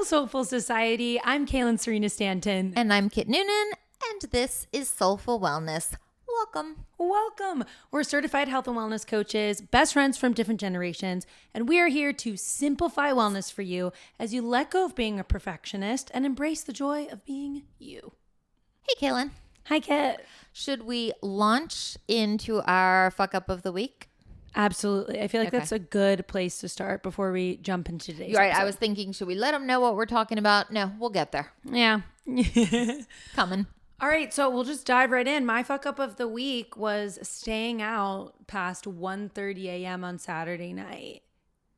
Soulful Society. I'm Kaelynn Serena Stanton. And I'm Kit Noonan, and this is Soulful Wellness. Welcome. Welcome. We're certified health and wellness coaches, best friends from different generations, and we are here to simplify wellness for you as you let go of being a perfectionist and embrace the joy of being you. Hey, Kaelynn. Hi, Kit. Should we launch into our fuck up of the week? Absolutely. I feel like that's a good place to start before we jump into today's You're right. episode. I was thinking, should we let them know what we're talking about? No, we'll get there. Yeah. Coming. All right, so we'll just dive right in. My fuck up of the week was staying out past 1:30 a.m. on Saturday night.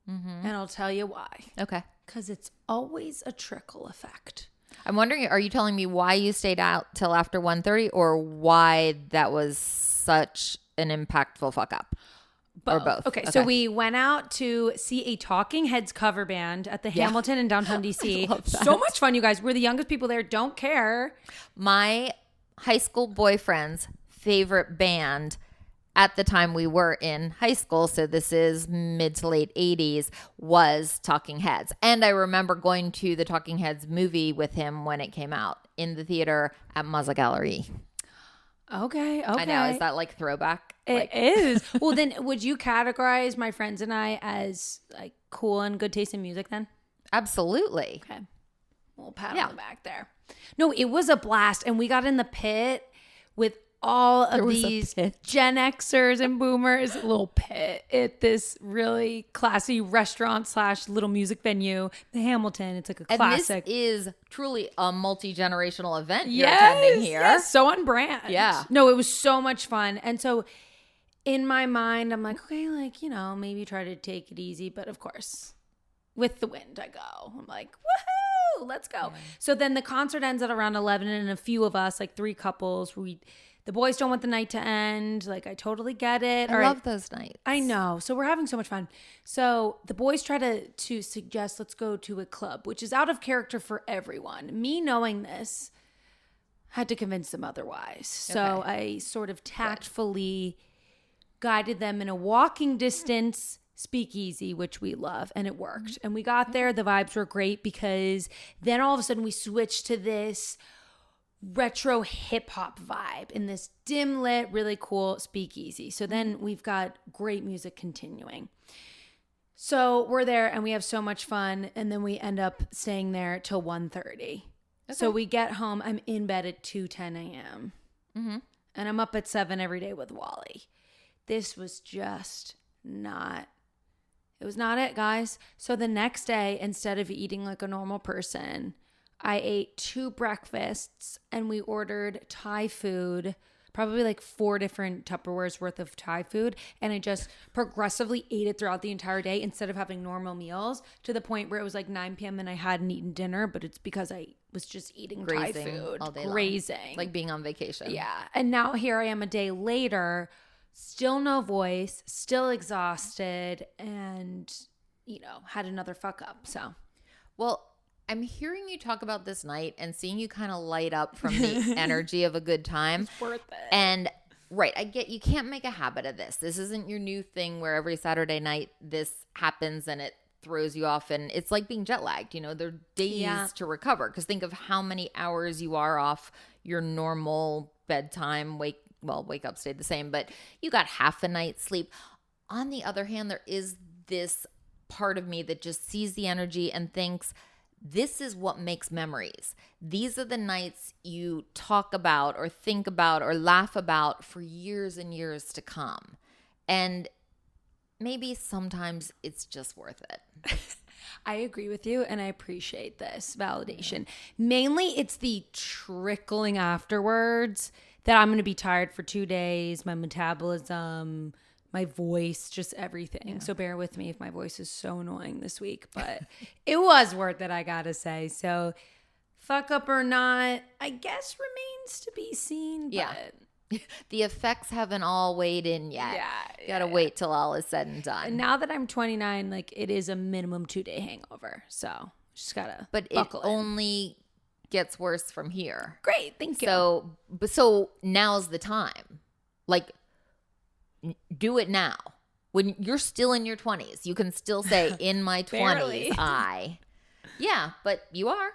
And I'll tell you why. Okay. Because it's always a trickle effect. I'm wondering, are you telling me why you stayed out till after 1:30 or why that was such an impactful fuck up? Or both. Okay, so we went out to see a Talking Heads cover band at the Hamilton in downtown DC. So much fun, you guys. We're the youngest people there. Don't care. My high school boyfriend's favorite band at the time we were in high school, so this is mid to late 80s, was Talking Heads. And I remember going to the Talking Heads movie with him when it came out in the theater at Mazza Gallery. Okay. I know. Is that like throwback? It is. Well, then would you categorize my friends and I as like cool and good taste in music then? Absolutely. Okay. We'll pat on the back there. No, it was a blast. And we got in the pit with all of these Gen Xers and boomers. A little pit at this really classy restaurant / little music venue, the Hamilton. It's like a classic. And this is truly a multi-generational event you're attending here. Yes, so on brand. Yeah. No, it was so much fun. And so in my mind, I'm like, okay, like, you know, maybe try to take it easy. But of course, with the wind, I go. I'm like, woohoo, let's go. Yeah. So then the concert ends at around 11 and a few of us, like 3 couples, the boys don't want the night to end. Like, I totally get it. I love those nights. I know. So we're having so much fun. So the boys try to suggest, let's go to a club, which is out of character for everyone. Me knowing this, had to convince them otherwise. So I sort of tactfully guided them in a walking distance speakeasy, which we love, and it worked. And we got there. The vibes were great because then all of a sudden we switched to this retro hip hop vibe in this dim lit, really cool speakeasy. So then we've got great music continuing. So we're there and we have so much fun. And then we end up staying there till 1:30. Okay. So we get home. I'm in bed at 2:10 a.m. And I'm up at 7 every day with Wally. This was just not it, guys. So the next day, instead of eating like a normal person, I ate 2 breakfasts and we ordered Thai food, probably like 4 different Tupperwares worth of Thai food. And I just progressively ate it throughout the entire day instead of having normal meals, to the point where it was like 9 p.m. and I hadn't eaten dinner, but it's because I was just eating Thai food. All day grazing. Long. Like being on vacation. Yeah. And now here I am a day later, still no voice, still exhausted, and, you know, had another fuck up. So, well, I'm hearing you talk about this night and seeing you kind of light up from the energy of a good time. It's worth it. And I get you can't make a habit of this. This isn't your new thing where every Saturday night this happens and it throws you off. And it's like being jet lagged. You know, there are days to recover. Because think of how many hours you are off your normal bedtime. Wake up stayed the same, but you got half a night's sleep. On the other hand, there is this part of me that just sees the energy and thinks, this is what makes memories. These are the nights you talk about or think about or laugh about for years and years to come. And maybe sometimes it's just worth it. I agree with you, and I appreciate this validation. Mainly, it's the trickling afterwards that I'm going to be tired for 2 days, my metabolism, my voice, just everything. Yeah. So bear with me if my voice is so annoying this week, but it was worth it, I gotta say. So fuck up or not, I guess remains to be seen. But the effects haven't all weighed in yet. You gotta wait till all is said and done. And now that I'm 29, like, it is a minimum 2-day hangover. So just gotta buckle in. Only gets worse from here. Great, thank you. So now's the time. Like, do it now. When you're still in your 20s, you can still say, in my 20s, Yeah, but you are.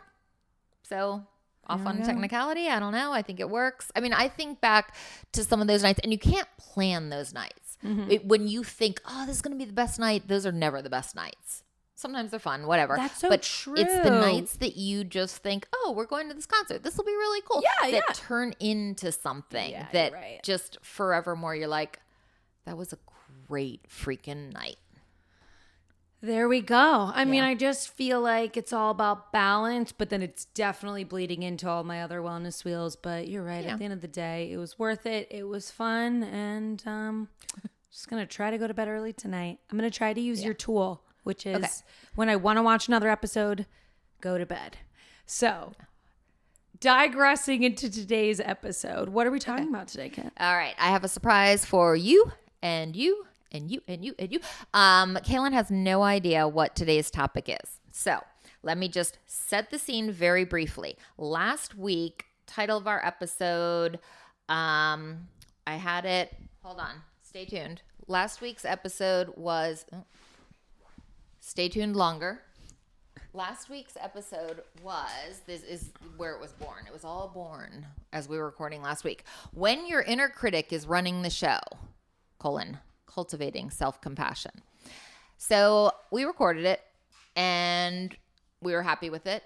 So off on technicality, I don't know. I think it works. I mean, I think back to some of those nights, and you can't plan those nights. When you think, oh, this is going to be the best night, those are never the best nights. Sometimes they're fun, whatever. That's so but true. It's the nights that you just think, oh, we're going to this concert. This will be really cool. That turn into something that just forevermore you're like, that was a great freaking night. There we go. I mean, I just feel like it's all about balance, but then it's definitely bleeding into all my other wellness wheels. But you're right. At the end of the day, it was worth it. It was fun. And just going to try to go to bed early tonight. I'm going to try to use your tool, which is when I want to watch another episode, go to bed. So digressing into today's episode, what are we talking about today, Kat? All right. I have a surprise for you and you. And you. Kaelynn has no idea what today's topic is. So let me just set the scene very briefly. Last week, title of our episode, I had it. Hold on. Stay tuned. Last week's episode was, stay tuned longer. Last week's episode was, this is where it was born. It was all born as we were recording last week. When your inner critic is running the show, cultivating self-compassion. So we recorded it and we were happy with it.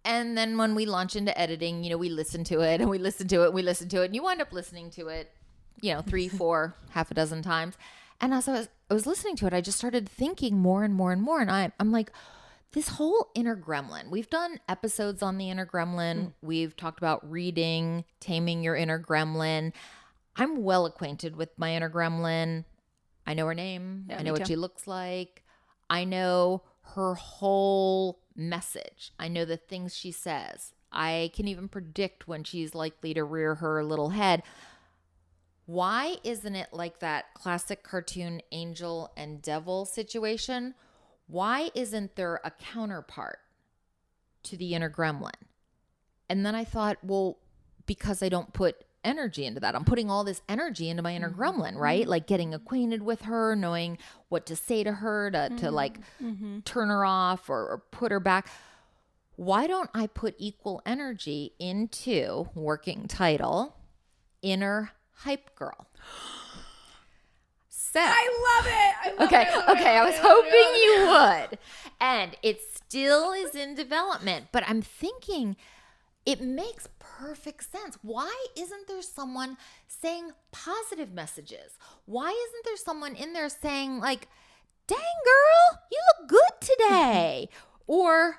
And then when we launch into editing, we listen to it and we listen to it and we listen to it. And you wind up listening to it, 3, 4, half a dozen times. And as I was listening to it, I just started thinking more and more and more. And I'm like, this whole inner gremlin. We've done episodes on the inner gremlin. We've talked about reading, taming your inner gremlin. I'm well acquainted with my inner gremlin. I know her name. I know what she looks like. I know her whole message. I know the things she says. I can even predict when she's likely to rear her little head. Why isn't it like that classic cartoon angel and devil situation? Why isn't there a counterpart to the inner gremlin? And then I thought, well, because I don't put energy into that. I'm putting all this energy into my inner gremlin, right? Like getting acquainted with her, knowing what to say to her to like turn her off or put her back. Why don't I put equal energy into, working title, inner hype girl? So I love it. I was hoping you would. And it still is in development, but I'm thinking it makes perfect sense. Why isn't there someone saying positive messages? Why isn't there someone in there saying like, dang girl, you look good today? Or,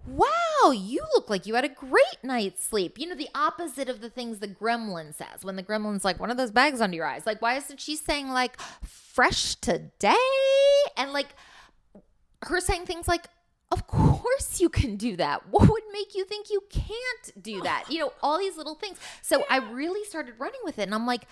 wow, you look like you had a great night's sleep. The opposite of the things the gremlin says. When the gremlin's like, one of those bags under your eyes. Like, why isn't she saying like, fresh today? And like, her saying things like, of course you can do that. What would make you think you can't do that? All these little things. So I really started running with it. And I'm like,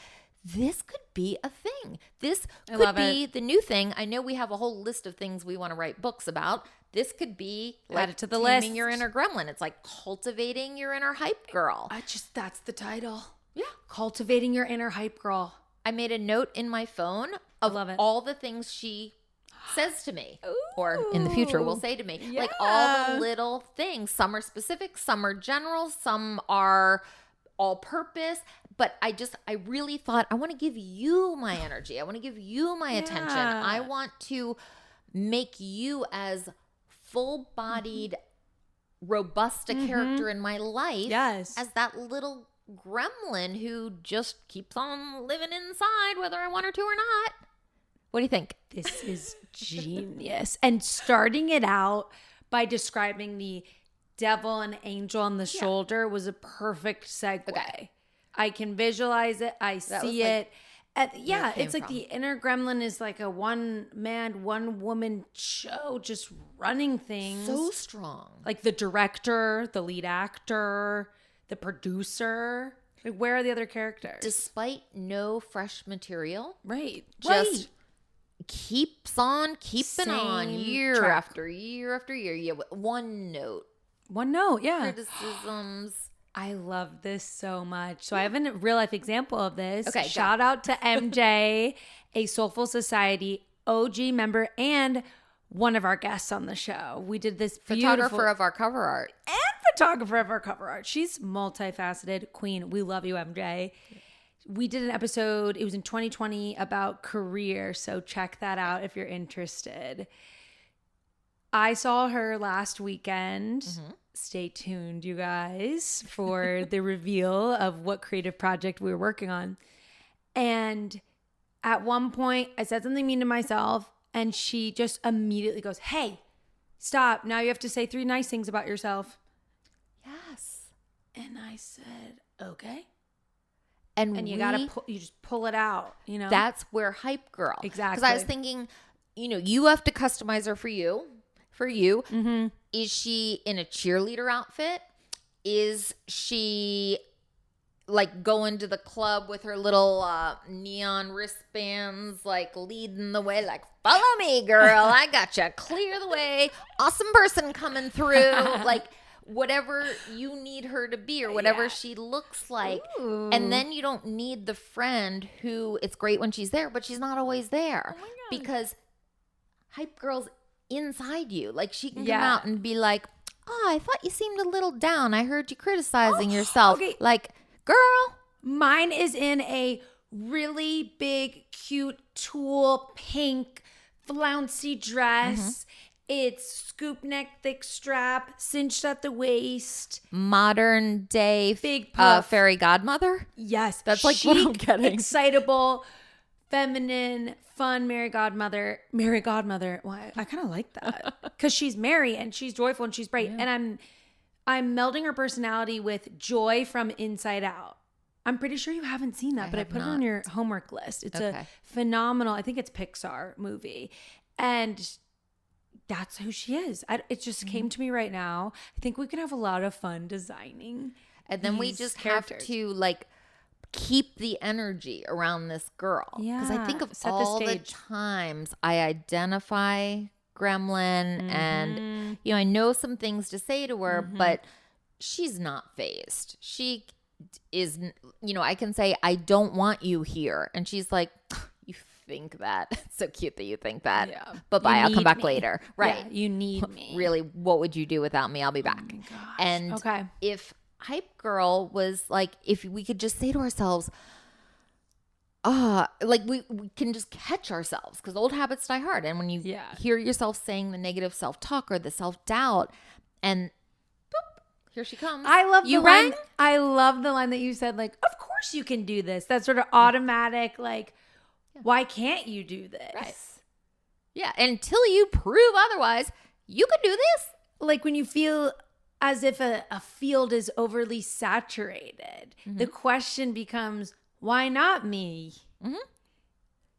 this could be a thing. This could be the new thing. I know we have a whole list of things we want to write books about. This could be add it to the taming list. Your inner gremlin. It's like cultivating your inner hype girl. That's the title. Yeah. Cultivating your inner hype girl. I made a note in my phone of all the things she says to me. Ooh. Or in the future will say to me. Yeah. Like all the little things. Some are specific, some are general, some are all purpose. But I really thought, I want to give you my energy. I want to give you my attention. I want to make you as full-bodied, robust a character in my life as that little gremlin who just keeps on living inside, whether I want her to or not. What do you think? This is genius. And starting it out by describing the devil and angel on the shoulder was a perfect segue. Okay. I can visualize it. I see it. It's like the inner gremlin is like a one man, one woman show just running things. So strong. Like the director, the lead actor, the producer. Like, where are the other characters? Despite no fresh material. Right. Just keeps on keeping on year after year after year. Yeah, one note. Criticisms. I love this so much. So I have a real life example of this. Okay, shout out to MJ, a Soulful Society OG member and one of our guests on the show. We did this Photographer of our cover art. and photographer of our cover art. She's multifaceted. Queen. We love you, MJ. We did an episode, it was in 2020, about career. So check that out if you're interested. I saw her last weekend. Mm-hmm. Stay tuned, you guys, for the reveal of what creative project we were working on. And at one point, I said something mean to myself, and she just immediately goes, "Hey, stop. Now you have to say 3 nice things about yourself." Yes. And I said, "Okay." And you gotta you just pull it out, you know? That's where hype girl. Exactly. Because I was thinking, you have to customize her for you. Mm-hmm. Is she in a cheerleader outfit? Is she like going to the club with her little neon wristbands, like leading the way, like, "Follow me, girl. I gotcha. Clear the way. Awesome person coming through." Like, whatever you need her to be or whatever she looks like. Ooh. And then you don't need the friend who, it's great when she's there, but she's not always there. Oh my God. Because hype girl's inside you. Like, she can come out and be like, "Oh, I thought you seemed a little down. I heard you criticizing yourself." Okay. Like, girl. Mine is in a really big, cute tulle pink flouncy dress. Mm-hmm. It's scoop neck, thick strap, cinched at the waist. Modern day Big puff. fairy godmother. Yes. That's like chic, what I'm getting. Excitable, feminine, fun Mary Godmother. Mary Godmother. Well, I kind of like that. Because she's merry and she's joyful and she's bright. Yeah. And I'm melding her personality with joy from inside out. I'm pretty sure you haven't seen that, but I put it on your homework list. It's a phenomenal, I think it's Pixar movie. And that's who she is. It just came to me right now. I think we can have a lot of fun designing. And then we just have to like keep the energy around this girl. Yeah. Because I think of all the times I identify gremlin and, I know some things to say to her, but she's not phased. She is, I can say, "I don't want you here." And she's like, "You think that? It's so cute that you think that. Yeah. Bye-bye. I'll come back later." Right. Yeah, you need me. Really, what would you do without me? I'll be back. Oh my gosh. And if hype girl was like, if we could just say to ourselves, like we can just catch ourselves, because old habits die hard. And when you hear yourself saying the negative self-talk or the self-doubt, and boop, here she comes. I love you the line. I love the line that you said, like, "Of course you can do this." That sort of automatic, like, why can't you do this? Right. Yeah. Until you prove otherwise, you can do this. Like when you feel as if a field is overly saturated, the question becomes, why not me? Mm-hmm.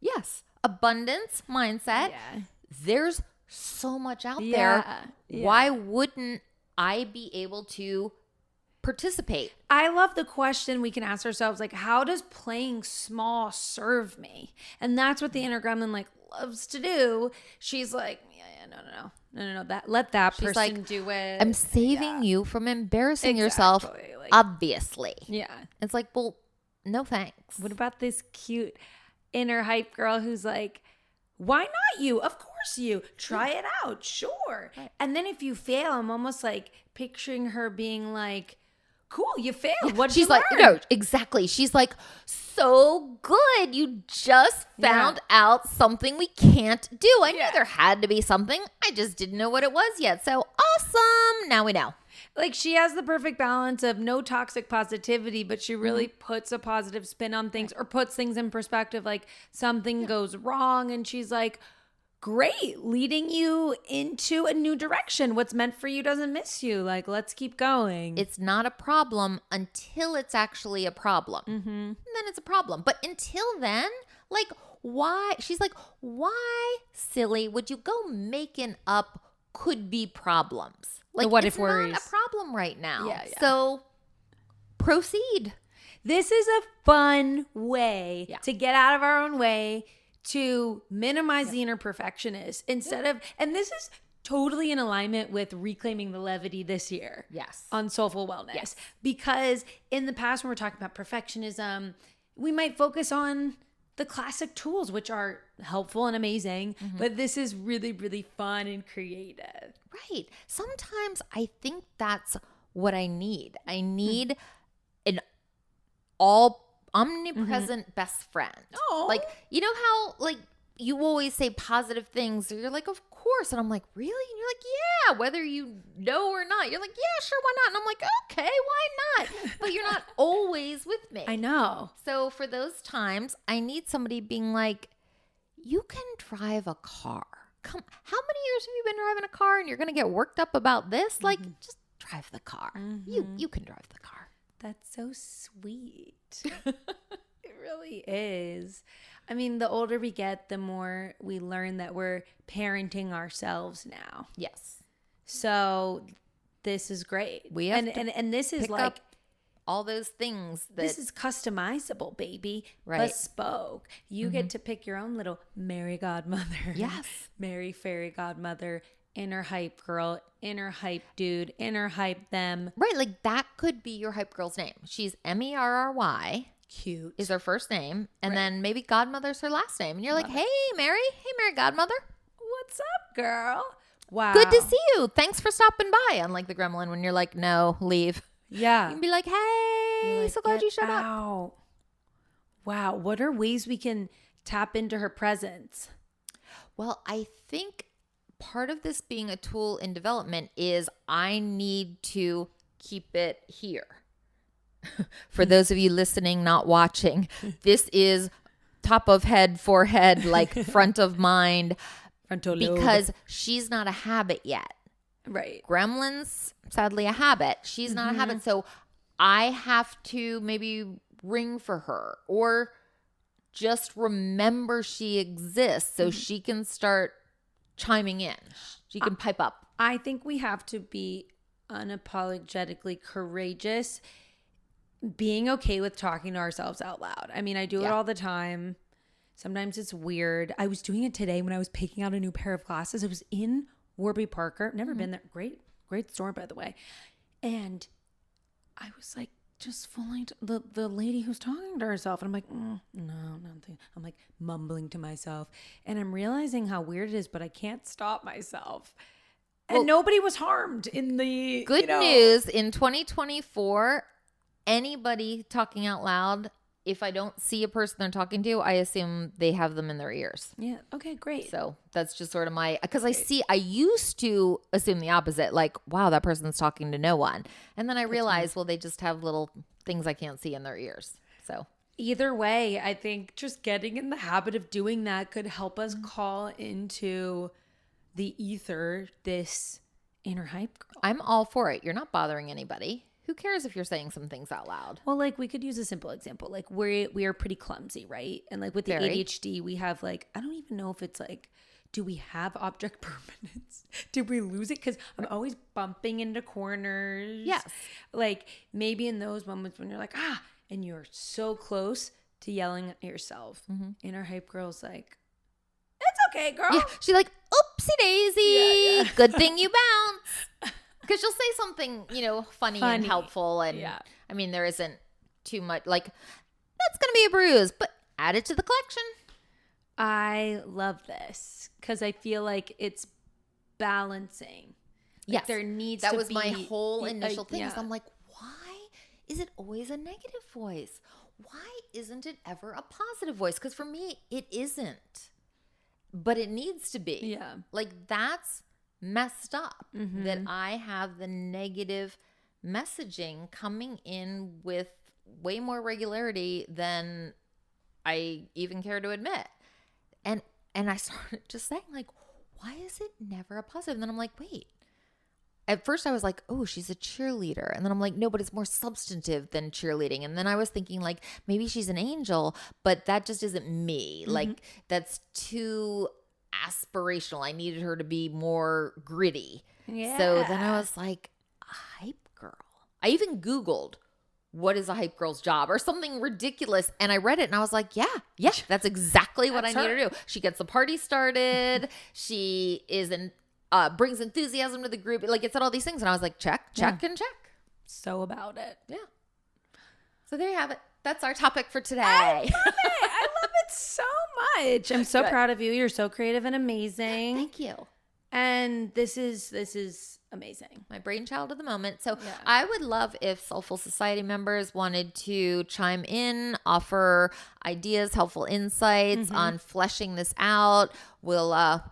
Yes. Abundance mindset. Yeah. There's so much out there. Yeah. Why wouldn't I be able to participate? I love the question we can ask ourselves, like, how does playing small serve me? And that's what the inner gremlin like loves to do. She's like, no, let that She's person like, do it. I'm saving you from embarrassing yourself, like, obviously. Yeah. It's like, well, no thanks. What about this cute inner hype girl who's like, why not you? Of course you. Try it out. Sure. Right. And then if you fail, I'm almost like picturing her being like, cool, you failed. What she's like, no, exactly. She's like, so good. You just found out something we can't do. I knew there had to be something. I just didn't know what it was yet. So awesome. Now we know. Like, she has the perfect balance of no toxic positivity, but she really puts a positive spin on things or puts things in perspective. Like, something goes wrong and she's like, great, leading you into a new direction. What's meant for you doesn't miss you. Like, let's keep going. It's not a problem until it's actually a problem. Mm-hmm. And then it's a problem. But until then, like, why? She's like, why, silly, would you go making up could be problems? Like, what if worries? It's not a problem right now. Yeah. So proceed. This is a fun way to get out of our own way, to minimize the inner perfectionist instead of, and this is totally in alignment with reclaiming the levity this year. Yes. On Soulful Wellness. Yes. Because in the past when we're talking about perfectionism, we might focus on the classic tools, which are helpful and amazing, but this is really, really fun and creative. Right. Sometimes I think that's what I need. I need an all omnipresent best friend. Oh. Like, you know how like you always say positive things, or you're like, of course. And I'm like, really? And you're like, yeah, whether you know or not. You're like, yeah, sure, why not? And I'm like, okay, why not? But you're not always with me. I know. So for those times, I need somebody being like, you can drive a car. Come, how many years have you been driving a car and you're going to get worked up about this? Like, just drive the car. You can drive the car. That's so sweet. It really is. I mean, the older we get, the more we learn that we're parenting ourselves now. Yes. So this is great. We have and this is pick like up all those things that this is customizable, baby. Right. Bespoke. You get to pick your own little Mary Godmother. Yes. Mary Fairy Godmother, inner hype girl, inner hype dude, inner hype them. right, like that could be your hype girl's name. She's Merry Cute. is her first name, and then maybe Godmother's her last name. And you're like, hey, Mary Godmother. What's up, girl? Wow. Good to see you. Thanks for stopping by. Unlike the gremlin, when you're like, no, leave. Yeah. You can be like, hey, You're like, so glad "Get you showed up. out." Wow. What are ways we can tap into her presence? Well, I think part of this being a tool in development is I need to keep it here. For those of you listening, not watching, this is top of head, forehead, like front of mind, Frontal lobe. because she's not a habit yet. Right. Gremlin's sadly a habit. She's not a habit. So I have to maybe ring for her or just remember she exists so she can start chiming in. She can pipe up. I think we have to be unapologetically courageous, being okay with talking to ourselves out loud. I mean, I do it all the time. Sometimes it's weird. I was doing it today when I was picking out a new pair of glasses. It was in Warby Parker. Never been there. Great store, by the way. And I was like, just fooling the lady who's talking to herself. And I'm like, no, nothing. I'm like mumbling to myself. And I'm realizing how weird it is, but I can't stop myself. And nobody was harmed in the Good news, in 2024, anybody talking out loud, if I don't see a person they're talking to, I assume they have them in their ears. Yeah. Okay, great. So that's just sort of because I used to assume the opposite, like, wow, that person's talking to no one. And then I realized, well, they just have little things I can't see in their ears. So either way, I think just getting in the habit of doing that could help us call into the ether this inner hype girl. I'm all for it. You're not bothering anybody. Who cares if you're saying some things out loud? Well, like we could use a simple example. Like we are pretty clumsy, right? And like with the ADHD, we have like, I don't even know if it's like, do we have object permanence? Did we lose it? Because I'm always bumping into corners. Yes. Like maybe in those moments when you're like, and you're so close to yelling at yourself. Inner hype girl's like, it's okay, girl. Yeah. She's like, oopsie daisy. Yeah. Good thing you bounce. Because she'll say something, funny and helpful. And I mean, there isn't too much like, that's going to be a bruise, but add it to the collection. I love this because I feel like it's balancing. Yes. Like there needs that to was be my whole initial thing. Yeah. Is I'm like, why is it always a negative voice? Why isn't it ever a positive voice? Because for me, it isn't. But it needs to be. Yeah. Like that's messed up that I have the negative messaging coming in with way more regularity than I even care to admit. And I started just saying like, why is it never a positive? And then I'm like, wait. At first I was like, oh, she's a cheerleader. And then I'm like, no, but it's more substantive than cheerleading. And then I was thinking like, maybe she's an angel, but that just isn't me. Like that's too aspirational. I needed her to be more gritty. Yeah. So then I was like, a hype girl. I even Googled, what is a hype girl's job or something ridiculous. And I read it and I was like, yeah, that's exactly what I need her to do. She gets the party started. She brings enthusiasm to the group. Like it said all these things. And I was like, check, and check. So about it. Yeah. So there you have it. That's our topic for today. I love it much. I'm so proud of you. You're so creative and amazing. Thank you. And this is amazing. My brainchild of the moment. So I would love if Soulful Society members wanted to chime in, offer ideas, helpful insights on fleshing this out. We'll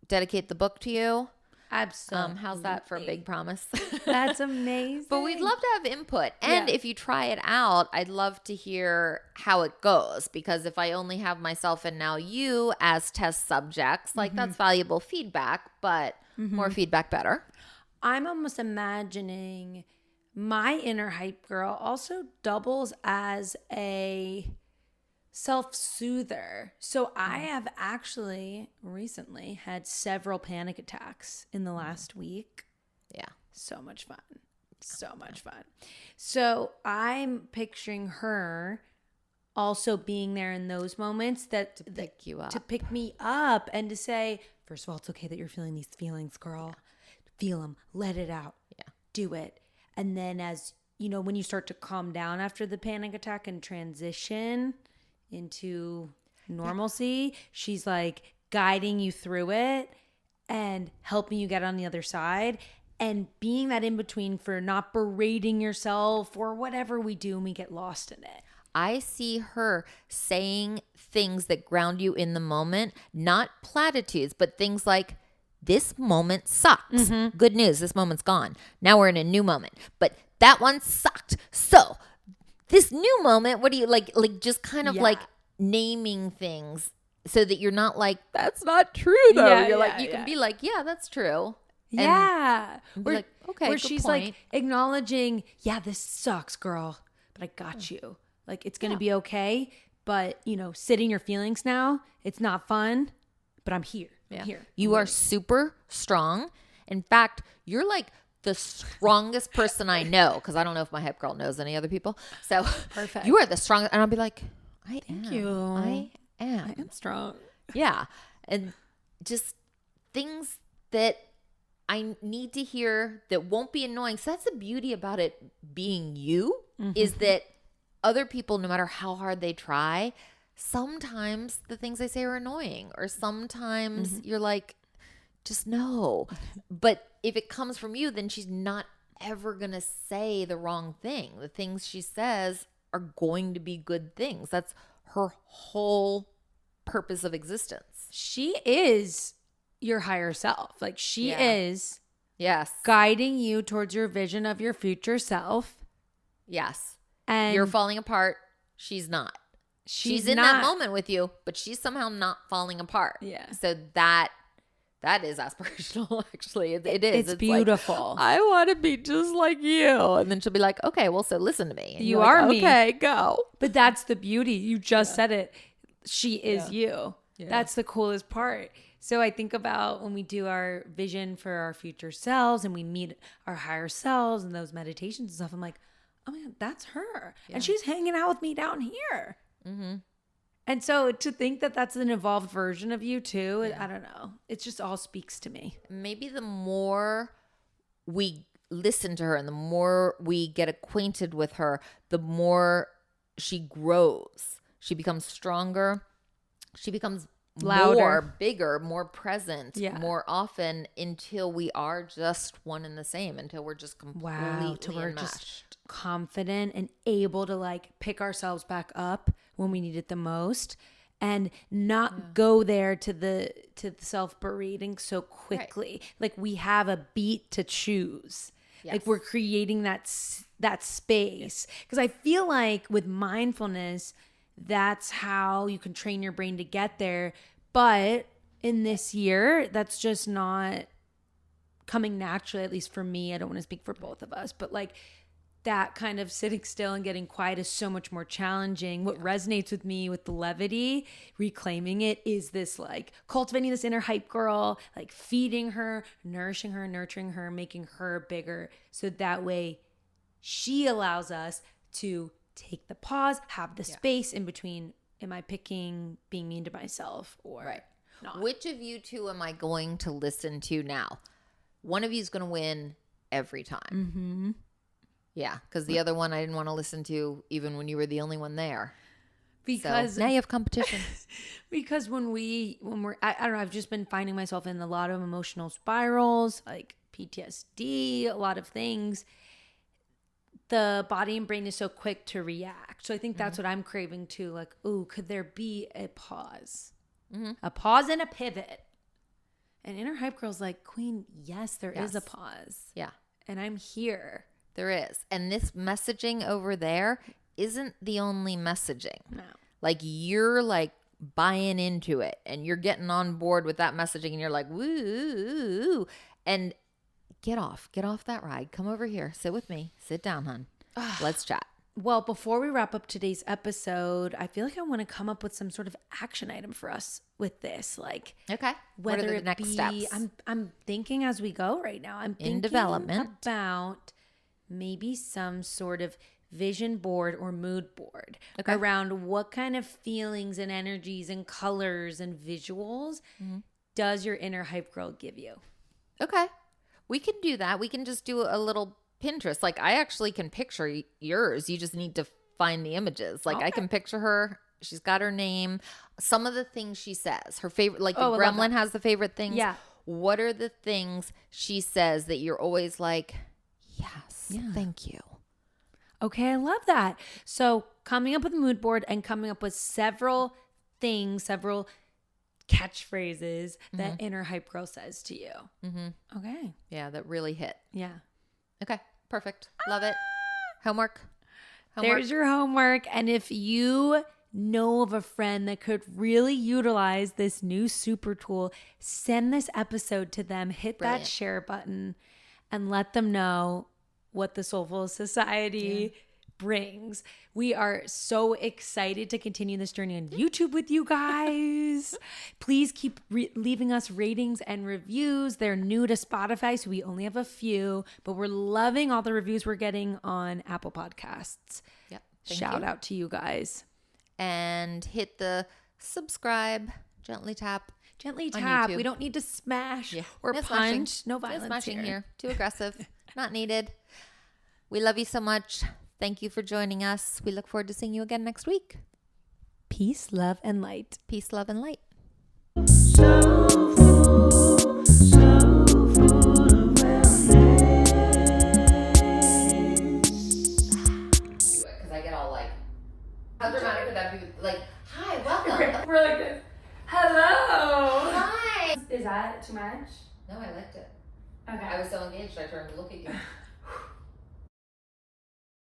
dedicate the book to you. Absolutely. How's that for a big promise? That's amazing. But we'd love to have input. And if you try it out, I'd love to hear how it goes. Because if I only have myself and now you as test subjects, like that's valuable feedback, but more feedback better. I'm almost imagining my inner hype girl also doubles as a self-soother. So I have actually recently had several panic attacks in the last week. Yeah. So much fun. So much fun. So I'm picturing her also being there in those moments to pick you up. To pick me up and to say, first of all, it's okay that you're feeling these feelings, girl. Feel them. Let it out. Yeah. Do it. And then as, you know, when you start to calm down after the panic attack and transition into normalcy, she's like guiding you through it and helping you get on the other side and being that in between for not berating yourself or whatever we do and we get lost in it. I see her saying things that ground you in the moment, not platitudes, but things like, this moment sucks. Good news, this moment's gone. Now we're in a new moment. But that one sucked. So this new moment, what do you like just kind of like naming things so that you're not like, that's not true though. You can be like, yeah, that's true. And Or like, okay, where good she's point. like acknowledging, yeah, this sucks, girl, but I got you. Like, it's going to be okay. But, you know, sit in your feelings now. It's not fun, but I'm here. I'm here. You are super strong. In fact, you're like the strongest person I know, because I don't know if my hype girl knows any other people. So Perfect. You are the strongest. And I'll be like, Thank you. I am. I am strong. Yeah. And just things that I need to hear that won't be annoying. So that's the beauty about it being you, is that other people, no matter how hard they try, sometimes the things they say are annoying, or sometimes you're like, just no. But if it comes from you, then she's not ever going to say the wrong thing. The things she says are going to be good things. That's her whole purpose of existence. She is your higher self. Like, she is guiding you towards your vision of your future self. Yes. And you're falling apart. She's not. She's in that moment with you, but she's somehow not falling apart. Yeah. So that is aspirational, actually. It is. It's beautiful. Like, I want to be just like you. And then she'll be like, okay, well, so listen to me. And you you're are like, me. Okay, go. But that's the beauty. You just said it. She is you. Yeah. That's the coolest part. So I think about when we do our vision for our future selves and we meet our higher selves and those meditations and stuff, I'm like, oh my God, that's her. Yeah. And she's hanging out with me down here. And so to think that that's an evolved version of you too, I don't know. It just all speaks to me. Maybe the more we listen to her and the more we get acquainted with her, the more she grows. She becomes stronger. She becomes louder, more bigger, more present, more often, until we are just one and the same, until we're just completely till we're enmeshed. just confident and able to like pick ourselves back up when we need it the most and not go there to the self-berating so quickly. Right. Like, we have a beat to choose. Yes. Like, we're creating that space. Because I feel like with mindfulness, that's how you can train your brain to get there. But in this year, that's just not coming naturally, at least for me. I don't want to speak for both of us, but like that kind of sitting still and getting quiet is so much more challenging. What resonates with me with the levity, reclaiming it, is this like cultivating this inner hype girl, like feeding her, nourishing her, nurturing her, making her bigger. So that way she allows us to take the pause, have the space in between. Am I picking being mean to myself or not? Which of you two am I going to listen to now? One of you is going to win every time. Yeah, because the other one I didn't want to listen to even when you were the only one there. Because so now you have competition. Because when we're, I don't know, I've just been finding myself in a lot of emotional spirals, like PTSD, a lot of things. The body and brain is so quick to react. So I think that's what I'm craving too. Like, ooh, could there be a pause? A pause and a pivot. And Inner Hype Girl's like, Queen, yes, there is a pause. Yeah. And I'm here. There is. And this messaging over there isn't the only messaging. No. Like you're like buying into it and you're getting on board with that messaging and you're like, woo. And get off that ride. Come over here. Sit with me. Sit down, hon. Let's chat. Well, before we wrap up today's episode, I feel like I want to come up with some sort of action item for us with this. Like, okay, what are the next steps? I'm thinking as we go right now. I'm thinking in development about maybe some sort of vision board or mood board around what kind of feelings and energies and colors and visuals does your inner hype girl give you? Okay. We can do that. We can just do a little Pinterest. Like I actually can picture yours. You just need to find the images. Like I can picture her. She's got her name. Some of the things she says. Her favorite, like the gremlin has the favorite things. Yeah. What are the things she says that you're always like, yes, thank you. Okay, I love that. So coming up with a mood board and coming up with several things, several catchphrases that inner hype girl says to you. Okay. Yeah, that really hit. Yeah. Okay, perfect. Love it. Homework. There's your homework. And if you know of a friend that could really utilize this new super tool, send this episode to them, hit that share button, and let them know what the Soulful Society brings. We are so excited to continue this journey on YouTube with you guys. Please keep leaving us ratings and reviews. They're new to Spotify, so we only have a few, but we're loving all the reviews we're getting on Apple Podcasts. Yep. Shout out to you guys. And hit the subscribe, gently tap. Gently tap. We don't need to smash or punch. Smashing. No violence smashing here. Too aggressive. Not needed. We love you so much. Thank you for joining us. We look forward to seeing you again next week. Peace, love, and light. Peace, love, and light. Because I get all like, how dramatic would that be? Like, hi, welcome. We're like this. Hello. Hi. Is that too much? No, I liked it. Okay. I was so engaged, I turned to look at you.